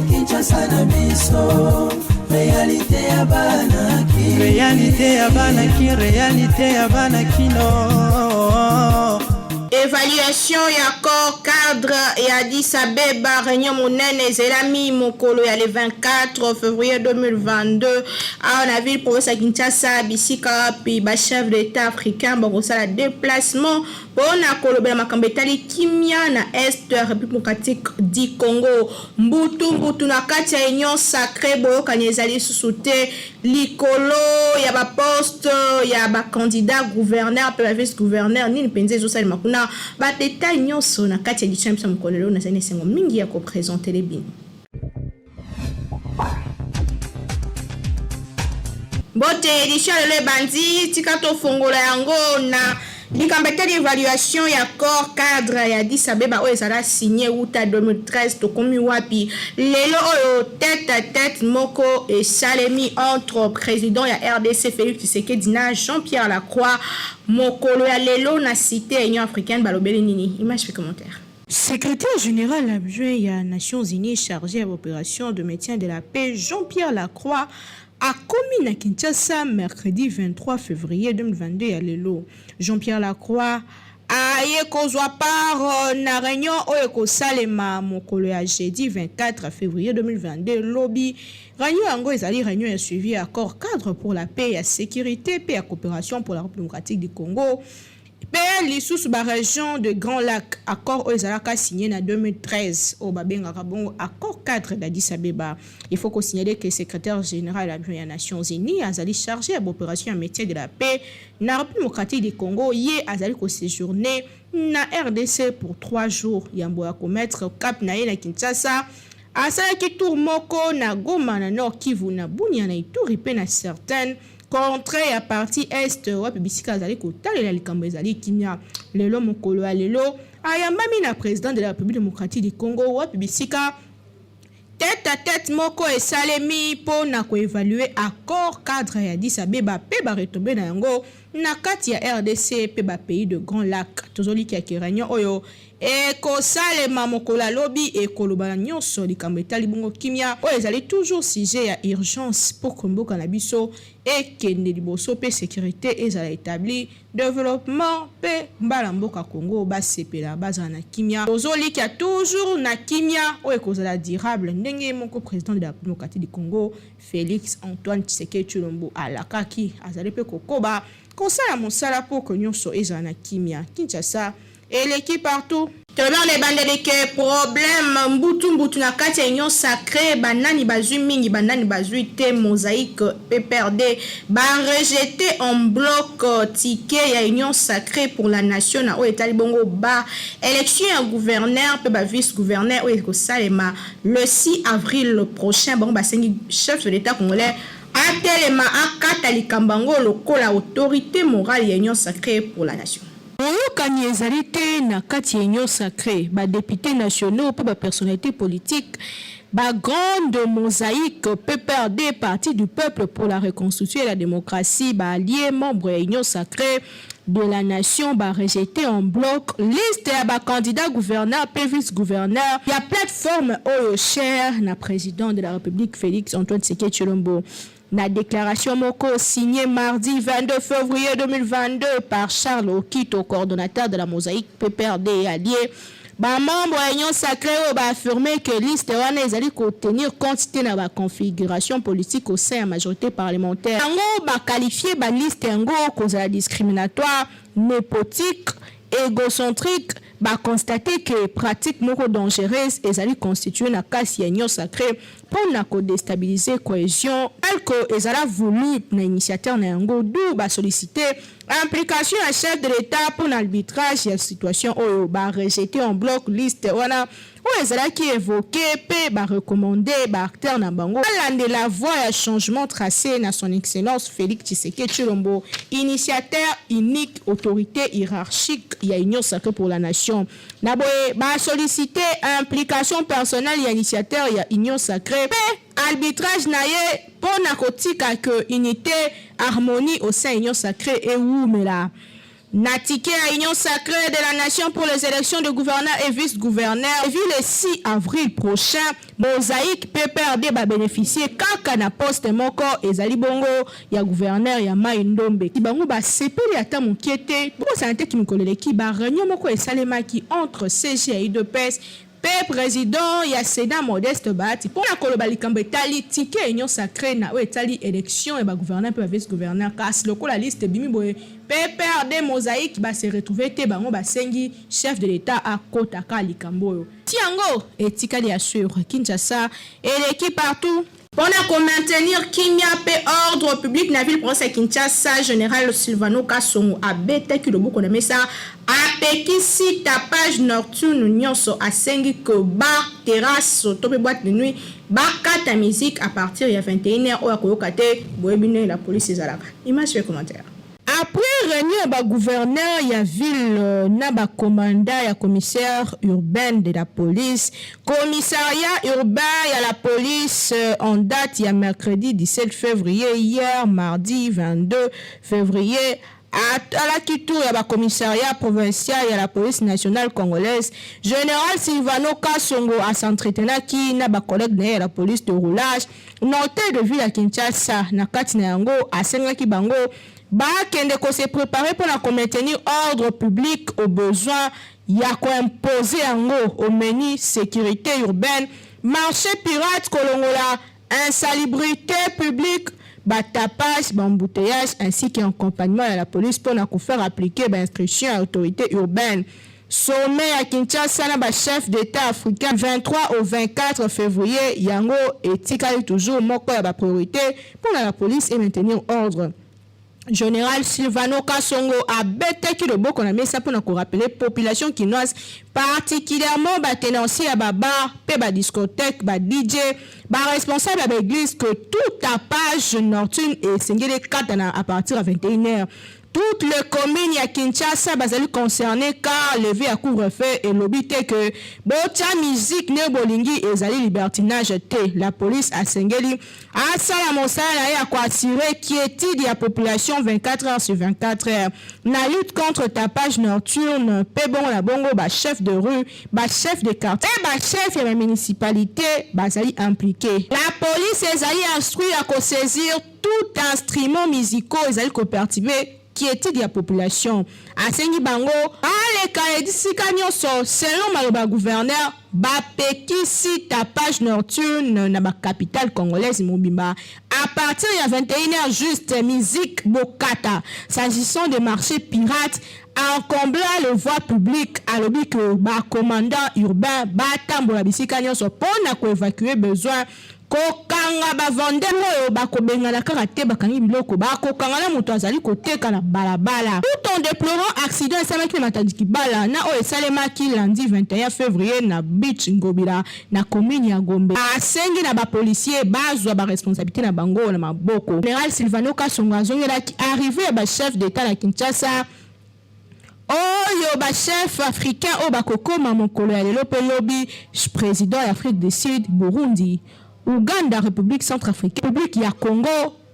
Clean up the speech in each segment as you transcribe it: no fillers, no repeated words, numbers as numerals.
Kinshasa na biso réalité ya banaki réalité ya banakino. Évaluation ya corps cadre et Addis Abeba réunion monene zelami mokolo ya le 24 février 2022 à la ville province ya Kinshasa bisika pi ba chef d'état africain bakosala déplacement pona kolobela makambo etali kimia na est de République démocratique du Congo mbutu na kati ya union sacrée boyokani ezali susu te likolo ya ba poste ya ba candidat gouverneur pe vice gouverneur nini penze ezosalema kuna bateta nyonso na kati ya dichamps mokolelo na zane sengo mingi ya kopresenter les bino. Bote édition le bandi tika to fongola yango na likambete d'évaluation ya corps cadre ya Addis Abeba oyo ezala signé uta 2013 tokomi wapi lelo oyo tête à tête moko et salemi entre président ya RDC Félix Tshisekedi na Jean-Pierre Lacroix mokolo ya lelo na cité Union africaine balobeli nini image et commentaire. Secrétaire général adjoint des Nations Unies chargé à l'opération de maintien de la paix Jean-Pierre Lacroix a commis à Kinshasa mercredi 23 février 2022 à Lelo. Jean-Pierre Lacroix a kozwa par na réunion au Salema mokolo ya jeudi 24 février 2022 lobby réunion ango ezali réunion a suivi accord cadre pour la paix et la sécurité paix et coopération pour la République démocratique du Congo. Les sous la région de Grand Lac, accord Ozalaka signé en 2013 au Babenga Rabongo, accord cadre d'Addis Abeba. Il faut qu'on signale que le secrétaire général des Nations Unies a chargé à l'opération en métier de la paix dans la République démocratique du Congo. Hier, a séjourné na RDC pour 3 jours. Yambo a commettre cap na Kinshasa. Asala ki tour moko na Goma na Nord Kivu na Bunia na Ituri pe na certaines contre à partie est wapi bisika azali kotalela likambo ezali kimia lelo mokolo ya lelo ayambami na président de la République démocratique du Congo wapi bisika tête à tête moko esalemi po na ko évaluer accord cadre ya Addis Abeba pe ba retomber na yango na kati ya RDC pe ba pays de Grand Lac tozoli ki réunion oyo e ko salema mokola lobby e koloba nyonso likambo etali bongo kimia oyo ezali toujours sujet ya urgence pour komboka na biso et kende liboso pe sécurité ezala établi développement pe mbala mboka Congo basepela bazala na kimia tozoli ki toujours na kimia oyo kozala durable ndenge moko président de la République démocratique du Congo Félix Antoine Tshisekedi Tshilombo alakaki azali pe kokoba kosala mosala po ko nyonso ezala na kimia Kinshasa et l'équipe partout. Tellement les bandes de problème mbutu na kati ya union sacrée banani bazui mingi banani bazui te mosaïque PPRD ba rejeté en bloc ticket ya union sacrée pour la nation na o etali bongo ba élection ya gouverneur pe ba vice gouverneur o ko salema le 6 avril prochain bon ba sengi chef de l'état congolais atelema akata likambango lokola autorité morale ya union sacrée pour la nation. Oyokani ezali te na kati ya union sacrée ba députés nationaux pe ba personnalité politique ba grande mosaïque PPRD parti du peuple pour la reconstruction et la démocratie ba allié membre de union sacrée de la nation ba rejeté en bloc liste ya ba candidat gouverneur pe vice gouverneur ya plateforme oyo cher na président de la République Félix Antoine Tshisekedi Tshilombo. La déclaration moko signée mardi 22 février 2022 par Charles Okito, coordonnateur de la mosaïque PPRD et allié. Membre de l'Union sacrée a affirmé que liste wana ezali ko tenir compte de la configuration politique au sein de la majorité parlementaire. Yango ba qualifié ba liste yango kozala discriminatoire, népotique, égocentrique, ba constater que pratique moko dangereuse ezali constituée na kasi ya union sacrée pour na ko déstabiliser cohésion alko ezala voulu na initiateur na yango dou ba solliciter implication à chef de l'état pour l'arbitrage ya situation oyo ba rejeter en bloc liste wana ou ezala qui évoqué pe ba recommander ba acteur na bango alande la voie à changement tracé na son excellence Félix Tshisekedi Tshilombo initiateur unique autorité hiérarchique ya union sacrée pour la nation na boye ba solliciter implication personnelle ya initiateur ya union sacrée pe arbitrage na ye pona kotika que unité harmonie au sein union sacrée et oumela na ticket à union sacrée de la nation pour les élections de gouverneur et vice-gouverneur vu le 6 avril prochain mosaïque PPRD va bénéficier kaka na poste moko ezali bongo ya gouverneur ya Mai Ndombe bango ba sepeli ata mokiete pour santé ki mikolele ki ba réunion moko esalemaki entre CG et UDPS président ya Sénat Modeste Bati pour la koloba likambo etali ticket union sacrée na o etali élection et ba gouverneur pe vice gouverneur kas loko la liste bimi boye PPRD mosaïque ba se retrouver te bango ba sengi chef de l'état à kotaka likambo tiango etikali ya sur Kinshasa et l'équipe partout pour maintenir kimia pe ordre public na ville province Kinshasa général Silvano Kasongo abete ki loboko na mesa apekisi tapage nocturne nyonso asengi ko bar terrasse to pe boîte de nuit bakata musique à partir ya 21h o akoyoka te boyebine la police ezalaka image et commentaire. Après réunion ba gouverneur ya ville na ba commandant ya commissaire urbain de la police, commissariat urbain ya la police en date ya mercredi 17 février hier mardi 22 février à la Kitour ya ba commissariat provincial ya la police nationale congolaise, général Silvano Kasongo a s'entretenir qui na ba collègue de la police de roulage, noté de ville à Kinshasa na kati na yango asengaki bango ba kende ko se préparer pour la maintenir ordre public aux besoins ya ko imposer yango au menu sécurité urbaine marché pirate kolongola insalubrité publique batapage bambouteillage ainsi qu'un accompagnement à la police pour na ko faire appliquer instruction à l'autorité urbaine. Sommet à Kinshasa na ba chef d'état africain 23 au 24 février yango etikali toujours moko ya ba priorité pour la police et maintenir ordre. Général Silvano Kasongo a bêté qui le beau qu'on a mis ça pour nous rappeler population quinoise particulièrement ba tenancier à bar, ba discothèque, ba DJ, ba responsable à l'église que tout tapage nocturne et singé 4 à partir à 21h. Toutes les communes à Kinshasa bazali concernées car levé à couvre-feu et l'obité que bocha musique ne bolingi et zali libertinage te. La police a sengeli a salamosala et a quoi assurer quiétude de la population 24 heures sur 24 heures. La lutte contre tapage nocturne, pe bon la bongo ba chef de rue, ba chef de quartier, ba chef de la municipalité bazali impliqué. La police ezali instruit à saisir tout instrument musicaux ezali coopérativé qui était de la population. A Sengi Bango, les Kaledisika Nyonso, selon Maloba gouverneur, Bapekisi tapage nocturne na ba capitale congolaise Mobimba. À partir de 21h, juste musique Bokata. S'agissant des marchés pirates, en comblant les voies publiques, à l'objet que ba commandant urbain, ba tambola bisika nyonso, pour na évacuer besoin. Kokanga ba vendeur ba ko bengana karate bakangi biloko ba kokanga na moto azali koteka na balabala tout en déplorant accident esalaki na matadiki bala na o esalemaki lundi 21 février na beach ngobila na commune ya Gombe asengi na ba policier bazwa ba responsabilité na bango na maboko. Général Silvano Kasongo azongelaki arrivé ba chef d'état na Kinshasa oyo ba chef africain o ba kokoma mokolo ya lelo pe lobi président d'Afrique du Sud, Burundi, Ouganda, République centrafricaine, République ya Congo,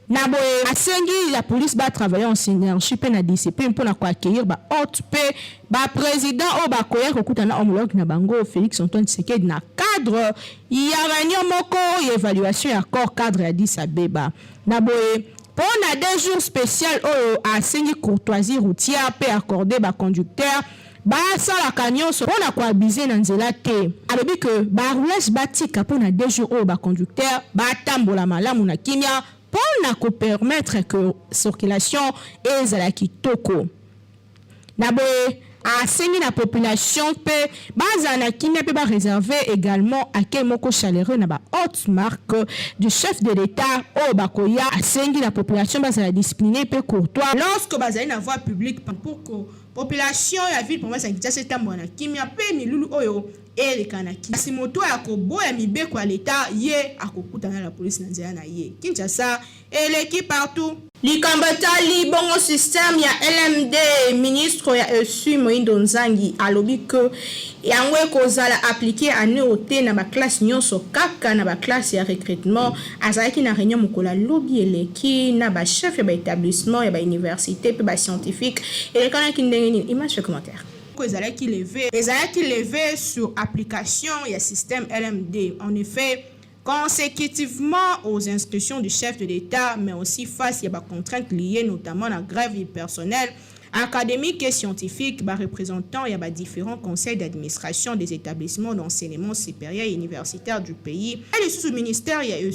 Naboé, Asengi, la police va travailler en synergie, pe na discipline pour accueillir ba haute paix, ba président o ba koya kokutana homologue na bango Félix Antoine Tshisekedi na cadre ya réunion moko évaluation ya corps cadre ya Addis Abeba. Naboé, pour na 2 jours spécial o Asengi courtoisie routière pe accordé ba conducteur ba sala kanyon so pona ko abiser na nzela te alobi que ba roulage batika pona 2 jours o ba conducteur ba tambola malamu na kimia pona ko permettre que circulation ezala kitoko na boye asengi na population pe baza na kimia pe ba réserver également accueil moko chaleureux na ba haute marque du chef de l'état o bakoya asengi na population baza la discipliné pe courtois lorsque baza na voie publique pour que population ya ville province ya Kinshasa tambo na kimia pe milulu oyo elekana kasi moto ya koboya mibeko ya l'état ye akokutana la police na nzela na ye Kinshasa et l'équipe partout. Likambata bongo système ya LMD ministre ya ESU Moindo Nzangi alobi que yango ekozala appliqué année ote na ba classe nyonso kaka na ba classe ya recrutement azalaki na réunion mokola lobi eleki na ba chef ya ba établissement ya ba université pe ba scientifique elekana ki ndenge nini image sur commentaire ezalaki levé sur application ya système LMD. En effet, consécutivement aux instructions du chef de l'État, mais aussi face à des contraintes liées notamment à la grève du personnel académique et scientifique, représentant il y a différents conseils d'administration des établissements d'enseignement supérieur et universitaire du pays. Et le sous-ministère il y a eu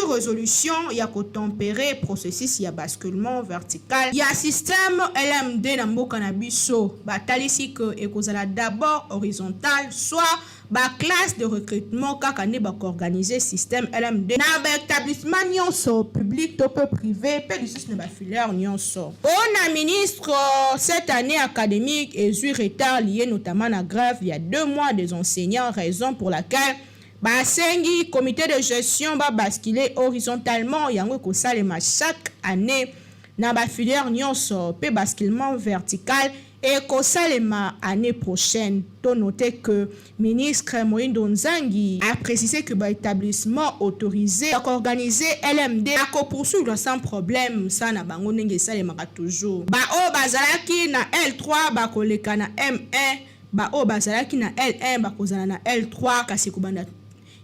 résolution, il y a tempérer processus, il y a basculement vertical, il y a système LMD dans le cannabiso, ici que ekozala d'abord horizontal, soit ba classe de recrutement kaka ne ba organiser système LMD na ba établissement nyonso public to peu privé pe lisusu na ba filière nyonso. On a ministre cette année académique et eu retard lié notamment à la grève il y a 2 mois des enseignants, raison pour laquelle basengi comité de gestion ba basculer horizontalement yango ko salema chaque année na ba filière nyonso pe basculement vertical et Kosalema année prochaine. To noter que ministre Moindo Nzangi a précisé que l'établissement autorisé à organiser LMD à poursuivre sans problème. Ça na bango nenge salema toujours. O bazalaki na L3 koleka na M1. O bazalaki na L1 kozala na L3 kasi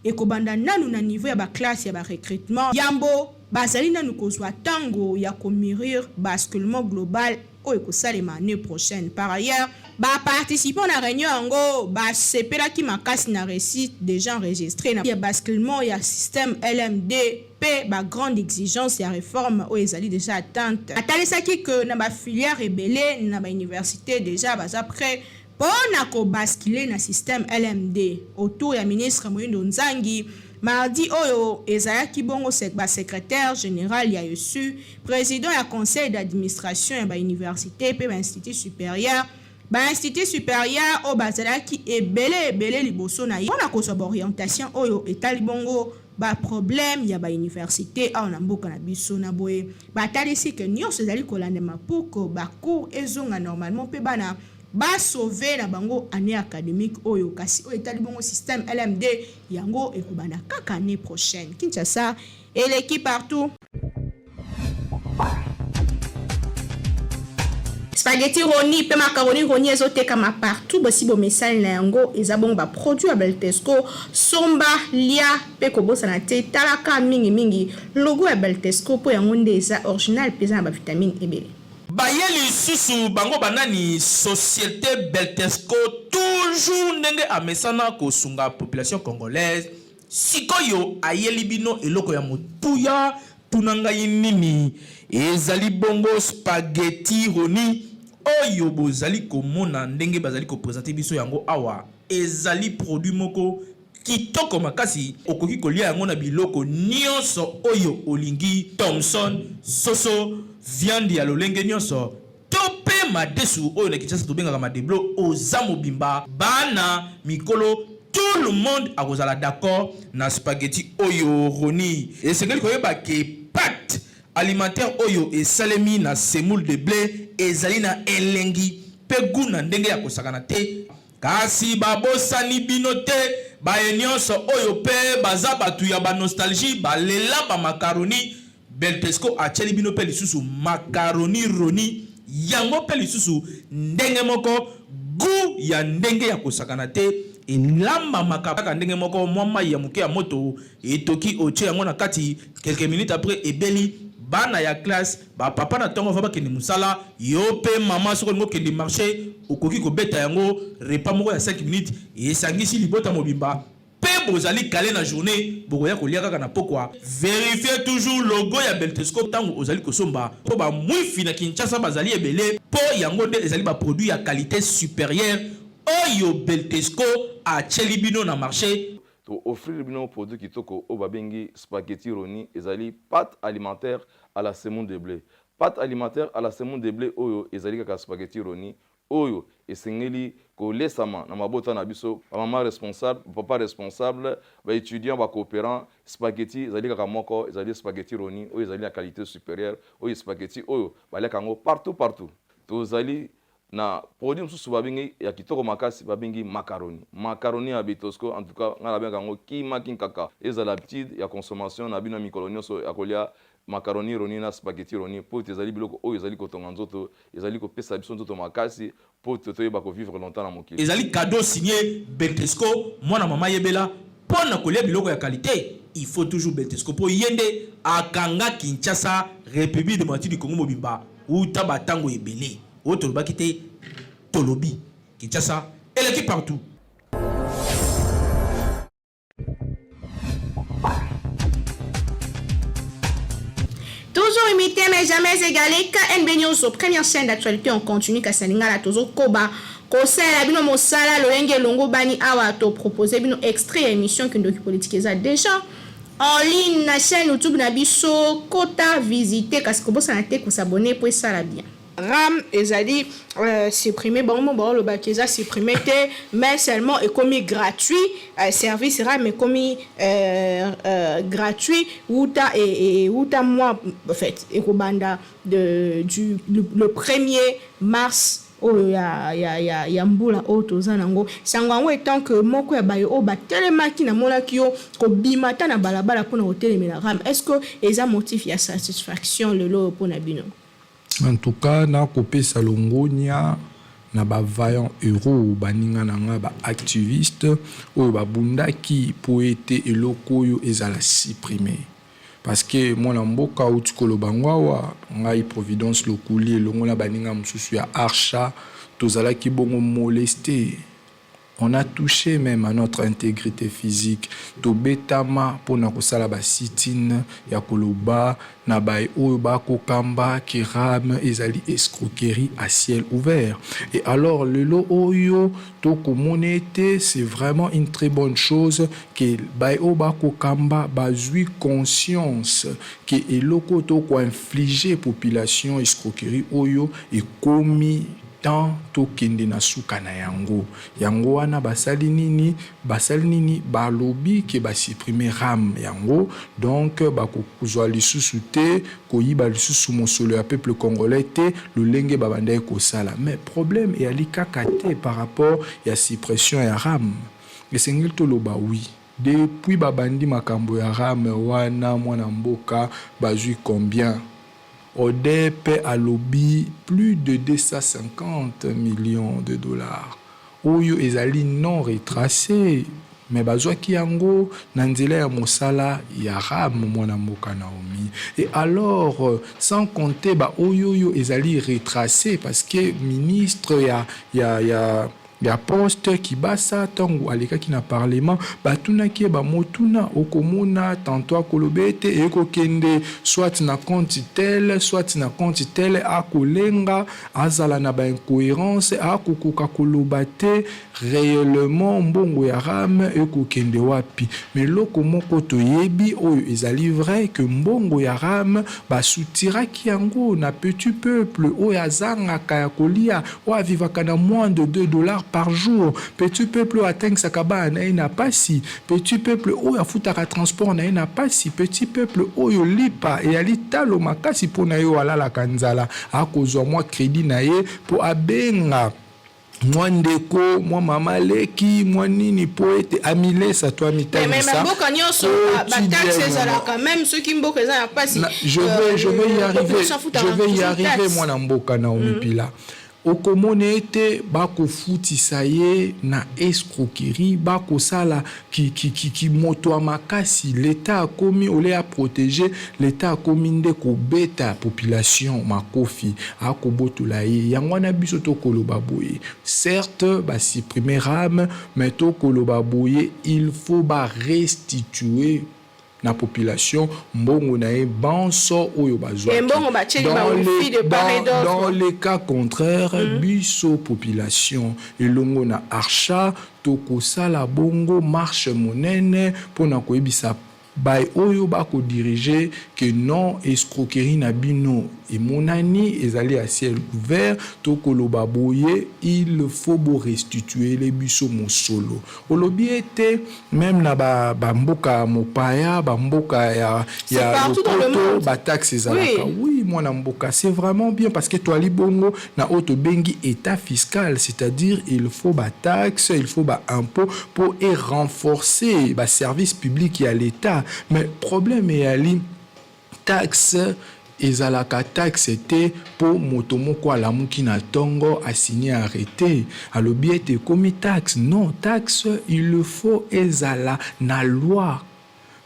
ekobanda nanu na niveau ya ba classe ya ba recrutement. Yambo bazali nanu kozwa tango ya komirir basculement global au ekosalema l'année prochaine. Par ailleurs, participants à la réunion ango sepela ki makasi na récit déjà enregistré na basculement ya système LMD pe grande exigence ya réforme au ezali déjà atteinte. Atalisaki que na filière rebelle na université déjà baza prêt pour basculer na système LMD. Autour ya ministre Moindo Nzangi mardi oyo ezalaki bongo secrétaire général ya ESU, président ya conseil d'administration ya université pe institut supérieur. Institut supérieur o bazalaki ebele liboso na yo na kozwa orientation oyo etali bongo problème ya université a na mboka na biso na boye batalisi ke nyonso ezali kolandema pour que cours ezonga normalement pe bana sauver na bango année académique oyo kasi o etali bongo système LMD yango ekobana kaka année prochaine. Kinshasa et l'équipe partout. Spaghetti roni pe macaroni roni ezotekama partout bosi bo message na yango eza bongo ba produit ya Beltesco somba lia pe kobosana te talaka mingi logo ya Beltesco po yango nde eza original pesa na ba vitamine ebele. Bayeli susu bango banani société Beltesco toujours ndenge amesana kosunga population congolaise sikoyo ayeli bino eloko ya motuya tunanga nini ezali bongo spaghetti roni oyo bozali komona ndenge bazali ko présenter biso yango awa ezali produit moko kitoko makasi okoki kolia yango na biloko nyonso oyo olingi Thomson soso viande ya lolenge nyonso tope madesu oyo na Kinshasa tobengaka madeblo oza mobimba bana mikolo tout le monde akozala d'accord na spaghetti oyo roni esengeli koyeba ke pâte alimentaire oyo esalemi na semoule de blé ezali na elengi pe guna ndenge ya kosakana te kasi babosani bino te baye nyonso oyo pe baza batu ya ba nostalgie balela ba macaroni Beltesco acheli bino pe lisusu macaroni roni yango pe lisusu ndenge moko gu ya ndenge ya kosakana te elamba makaka ndenge moko mwa ya muke ya moto etoki oche yango na kati quelques minutes après ebeli bana ya classe ba papa na tongo va bakende musala yo pe mama soko ngo kende marché okoki ko beta yango repas moko ya 5 minutes esangisi libota mobimba pe bozali calé na journée bokoya kolia kaka na pokwa vérifiez toujours logo ya Beltesco tango ozali kosomba po ba mwifi na Kinshasa bazali ebele po yango nde ezali ba produit ya qualité supérieure oyo Beltesco a chelibino na marché to offrir bino produit kitoko o babengi spaghetti roni ezali pâte alimentaire à la semoule de blé. Pâte alimentaire à la semoule de blé oyo ezali kaka spaghetti roni oyo esengeli kolesama na mabota na biso maman responsable papa responsable ba étudiant ba coopérant spaghetti ezali kaka moko ezali spaghetti Roni oyo ezali la qualité supérieure oyo spaghetti oyo baleka ngo partout tozali na produit mususu babingi ya kitoko makasi babingi macaroni ya Bitosco en tout cas ngala benga ngo kima kinkaka ezala petite ya consommation na bino mikolo nyonso ya kolia macaroni Roni na spaghetti Roni po ezali biloko oyo ezali kotonga nzoto ezali kopesa biso nzoto makasi po toyeba ko vivre longtemps na mokili ezali cadeau signé Beltesco mwana mama yebela pona kolia biloko ya qualité il faut toujours Beltesco po yende akanga Kinshasa République démocratique du Congo mobimba uta batango ebele autre bakité Tolobi Kinshasa et l'équipe partout. Toujours imité mais jamais égalé. KNB News, première chaîne d'actualité en continu. Kasaninga la tozo koba. Conseil la bino mosala loenge longo bani awa to proposer bino extrait émission qui docu politique ça déjà en ligne na chaîne YouTube na biso kota visiter parce que bo ça na te ko s'abonner pour ça la bien. RAM ezali supprimé bon le bakeza supprimé mais seulement est commis gratuit service RAM est commis gratuit outa et outa mois en fait ekobanda le 1er mars ya mbula oto zanango sango étant que moko ya bayo o ba telemaki na molaki yo ko bimata na balabala pona hotelemela RAM est-ce que eza motif ya satisfaction le lo pona bino? En tout cas, na kopesa longonia na ba vaillant héros baninga nanga ba activiste o ba bundaki poete eloko yo ezala supprimer parce que mon mboka utikolo bangwawa ngai providence lokuli elongola baninga mususu ya archa tozala ki bongo molesté. On a touché même à notre intégrité physique. To betama pona kosala ba sitine ya koloba na bay oba kokamba ki ram ezali escroquerie à ciel ouvert. Et alors le lo oyo to komonete c'est vraiment une très bonne chose que bay oba kokamba bazui conscience que eloko to ko infliger population escroquerie oyo et commis tant to kende na suka na yango wana basali nini balobi ke ba supprimer RAM yango donc ba kozwa lisusu te koyiba lisusu mosolo ya peuple congolais te lolenge babanda ko sala mais problème et ali kakate par rapport ya suppression ya RAM esengeli to loba oui depuis babandi makambo ya RAM wana mwana mboka bazui combien ODEP a lobby plus de 250 millions de dollars. Oyo ezali non retracé. Mais bazwa ki yango nanzela ya mosala ya RAM mwana mboka Naomi. Et alors sans compter ba oyo ezali retracé parce que ministre ya poste qui basa tango aleka ki na parlement batuna ki ba motuna okomona tantôt kolobete e ko kende soit na compte tel akolenga azala na ba incohérence akokoka kolobate réellement mbongo ya RAM e ko kende wapi mais loko moko toyebi oyo ezali vrai que mbongo ya RAM ba soutira ki yango na petit peuple oyo azanga kaya kolia o avivaka na moins de $2 par jour. Petit peuple atteint sakaba na pasi. Petit peuple o afutaka transport na pasi. Petit peuple o yo lipa e ali talo makasi pona yo alala kanzala. Akozwa mwa crédit na ye po abenga mwandeko mwa mama leki mwa nini poete amilesa to amitani mais ça mboka nyonso ba taxes ala quand même ceux qui mboka za pasi je vais y arriver mwana mboka na omipila okomone ete bako futisa ye na escroquerie bako sala ki moto makasi l'état a commis ole a protéger l'état a commis nde ko beta population makofi akobotula ye yango na biso to koloba boye certes ba supprimer RAM mais to koloba boye il faut ba restituer na population mbongo na e banso oyo bazwa dans les cas contraires biso population elongo na archa toko sala bongo marche monene pona koyebisa bai oyo bako diriger que non escroquerie na bino et monani ezali à ciel ouvert to koloba boye il faut bo restituer les biso mosolo olobi ete même na ba mboka mopaya ba mboka ya lopoto ba taxe ezalaka oui moi na mboka c'est vraiment bien parce que toi libongo na auto bengi état fiscal c'est-à-dire il faut ba taxe il faut ba impôt pour renforcer ba service public à l'état mais problème est ali taxe ezalaka taxe était pour motomoko alamuki na tongo assigné arrêté alobi ete komi taxe non taxe il le faut ezala na loi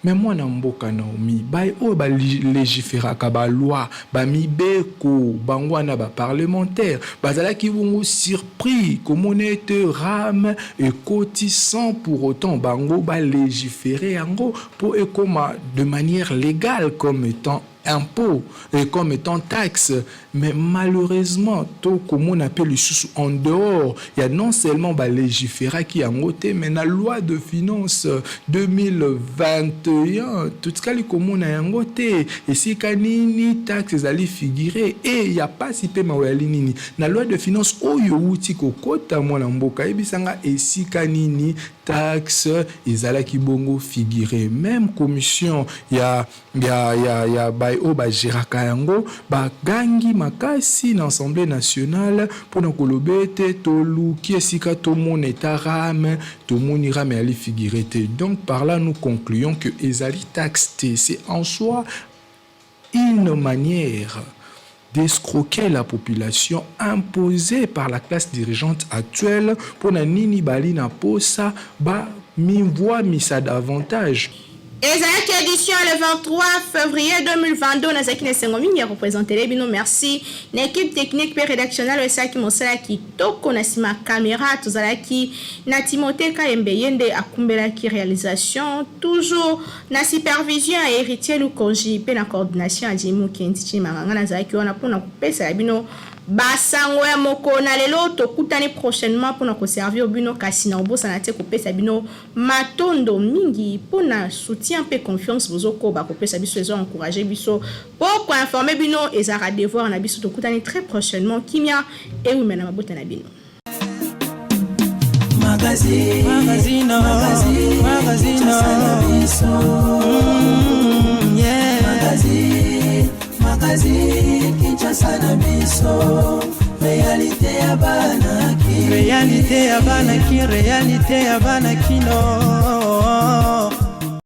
mais moi na mboka naomi bai o ba légiféraka ba loi ba mibeko bangwana ba parlementaire bazalaki bongo surpris comme on était rame et koti sans pour autant bango ba légiférer ango pour et comme de manière légale comme étant impôt et comme étant taxe mais malheureusement tout comme on appelle le sous en dehors il y a non seulement ba légiférer qui a voté mais la loi de finances 2021 tout ce qui comme on a voté et si kanini taxes allait figurer et il y a pas si pe mawali nini na loi de finances oyo uti kokota mwana mboka ebisanga et si kanini taxe ezalaki bongo figurer même commission ya bai o ba geraka yango ba gangi makasi na Assemblée nationale pour na kolobete tolu qui esika to mon état rame to moni rame ali figurer. Donc par là nous concluons que ezali taxe c'est en soi une manière d'escroquer la population imposée par la classe dirigeante actuelle pour na nini bali na posa ba mi voix mi ça davantage. Ezalaki édition le 23 février 2022 na zaki na sengo mingi ya représenter bino merci na équipe technique et rédactionnelle esaki mosala kitoko na sima caméra tozalaki na Timothée Kayembe yende akumbelaki réalisation toujours na supervision et héritier Lukonji pe na coordination Adimu Kentichi Manganga na zaki wana pona kupesa bino basango ya moko na lelo tokutani prochainement pour nous servir bino kasi na obosa na te kopesa bino matondo mingi pour na soutien pe confiance bozoko ba kopesa biso ezo encourager biso pour informer bino ezara devoir na biso tokutani très prochainement kimia et wimena mabota na bino magazine Kinshasa na biso réalité ya banaki réalité ya banaki no